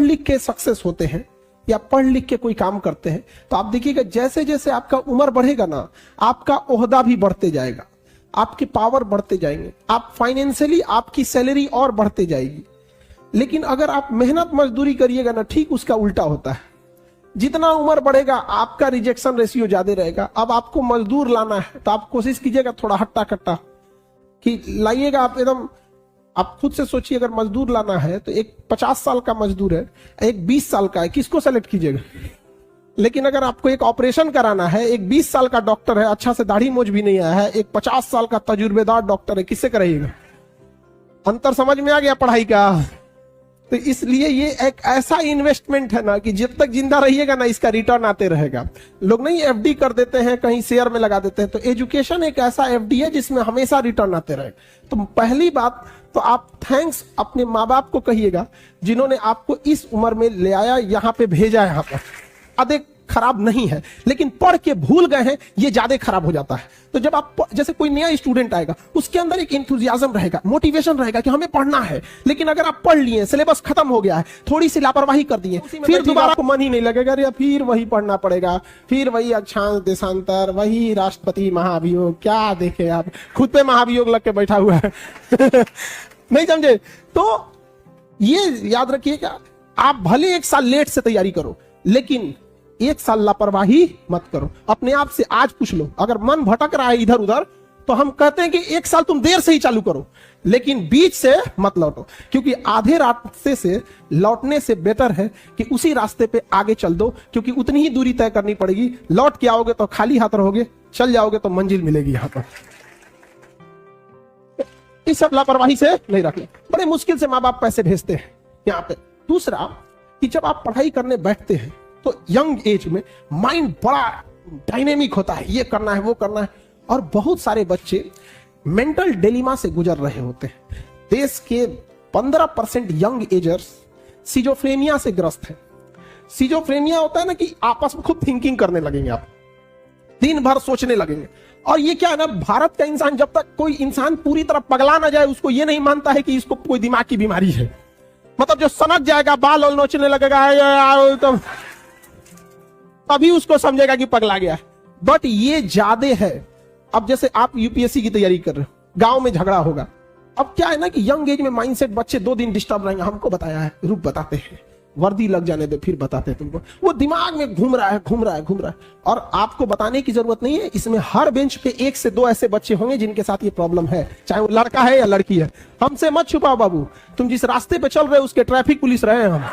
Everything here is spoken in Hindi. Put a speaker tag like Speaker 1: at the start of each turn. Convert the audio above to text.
Speaker 1: लिख के सक्सेस होते हैं या पढ़ लिख के कोई काम करते हैं, तो आप देखिएगा जैसे जैसे आपका उम्र बढ़ेगा ना, आपका ओहदा भी बढ़ते जाएगा, आपके पावर बढ़ते जाएंगे, आप फाइनेंशियली आपकी सैलरी और बढ़ते जाएगी। लेकिन अगर आप मेहनत मजदूरी करिएगा ना, ठीक उसका उल्टा होता है। जितना उम्र बढ़ेगा आपका रिजेक्शन रेशियो ज्यादा रहेगा। अब आपको मजदूर लाना है तो आप कोशिश कीजिएगा थोड़ा हट्टा कट्टा कि लाइएगा। आप एकदम आप खुद से सोचिए, अगर मजदूर लाना है तो एक 50 साल का मजदूर है, एक 20 साल का है, किसको सेलेक्ट कीजिएगा? लेकिन अगर आपको एक ऑपरेशन कराना है, एक 20 साल का डॉक्टर है, अच्छा से दाढ़ी मोछ भी नहीं आया है, एक 50 साल का तजुर्बेदार डॉक्टर है, किससे कराइएगा? अंतर समझ में आ गया पढ़ाई का? तो इसलिए ये एक ऐसा इन्वेस्टमेंट है ना कि जब तक जिंदा रहिएगा ना, इसका रिटर्न आते रहेगा। लोग नहीं एफडी कर देते हैं, कहीं शेयर में लगा देते हैं, तो एजुकेशन एक ऐसा एफडी है जिसमें हमेशा रिटर्न आते रहेगा। तो पहली बात तो आप थैंक्स अपने माँ बाप को कहिएगा जिन्होंने आपको इस उम्र में ले आया, यहाँ पे भेजा है। यहाँ पर अधिक खराब नहीं है, लेकिन पढ़ के भूल गए हैं, ये ज्यादा खराब हो जाता है। तो जब आप जैसे कोई नया स्टूडेंट आएगा, उसके अंदर एक इंथुजियाज्म रहेगा, मोटिवेशन रहेगा कि हमें पढ़ना है। लेकिन अगर आप पढ़ लिए, सिलेबस खत्म हो गया है, थोड़ी सी लापरवाही कर दिए, फिर दोबारा आपको मन ही नहीं लगेगा, या फिर वही पढ़ना पड़ेगा, फिर वही अक्षांश देशांतर, वही राष्ट्रपति महाभियोग। क्या देखे आप, खुद पे महाभियोग लग के बैठा हुआ है नहीं समझे? तो ये याद रखिएगा, आप भले 1 साल लेट से तैयारी करो, लेकिन 1 साल लापरवाही मत करो। अपने आप से आज पूछ लो, अगर मन भटक रहा है इधर उधर, तो हम कहते हैं कि 1 साल तुम देर से ही चालू करो, लेकिन बीच से मत लौटो, क्योंकि आधे रास्ते से लौटने से बेटर है कि उसी रास्ते पे आगे चल दो, क्योंकि उतनी ही दूरी तय करनी पड़ेगी। लौट के आओगे तो खाली हाथ रहोगे, चल जाओगे तो मंजिल मिलेगी। यहाँ पर इस सब लापरवाही से नहीं रखना। बड़े मुश्किल से माँ बाप पैसे भेजते हैं यहाँ पे। दूसरा कि जब आप पढ़ाई करने बैठते हैं तो यंग एज में माइंड बड़ा डायनेमिक होता है, ये करना है वो करना है, और बहुत सारे बच्चे मेंटल डिलेमा से गुजर रहे होते हैं। देश के 15% यंग एजर्स सिजोफ्रेनिया से ग्रस्त है। सिजोफ्रेनिया होता है ना कि आपस में खुद थिंकिंग करने लगेंगे, आप दिन भर सोचने लगेंगे। और ये क्या है ना, भारत का इंसान, जब तक कोई इंसान पूरी तरह पगला ना जाए, उसको ये नहीं मानता है कि इसको कोई दिमाग की बीमारी है। मतलब जो सनक जाएगा, बाल और नोचने लगेगा, तो तभी उसको समझेगा कि पगला गया है। बट ये ज्यादा है। अब जैसे आप यूपीएससी की तैयारी कर रहे हो, गांव में झगड़ा होगा। अब क्या है ना कि यंग एज में माइंडसेट बच्चे 2 दिन डिस्टर्ब रहेंगे, हमको बताया है, रूप बताते हैं, वर्दी लग जाने दे फिर बताते हैं तुमको। वो दिमाग में घूम रहा है। और आपको बताने की जरूरत नहीं है, इसमें हर बेंच पे 1 से 2 ऐसे बच्चे होंगे जिनके साथ ये प्रॉब्लम है, चाहे वो लड़का है या लड़की है। हमसे मत छुपाओ बाबू, तुम जिस रास्ते पे चल रहे हो उसके ट्रैफिक पुलिस रहे हैं हम।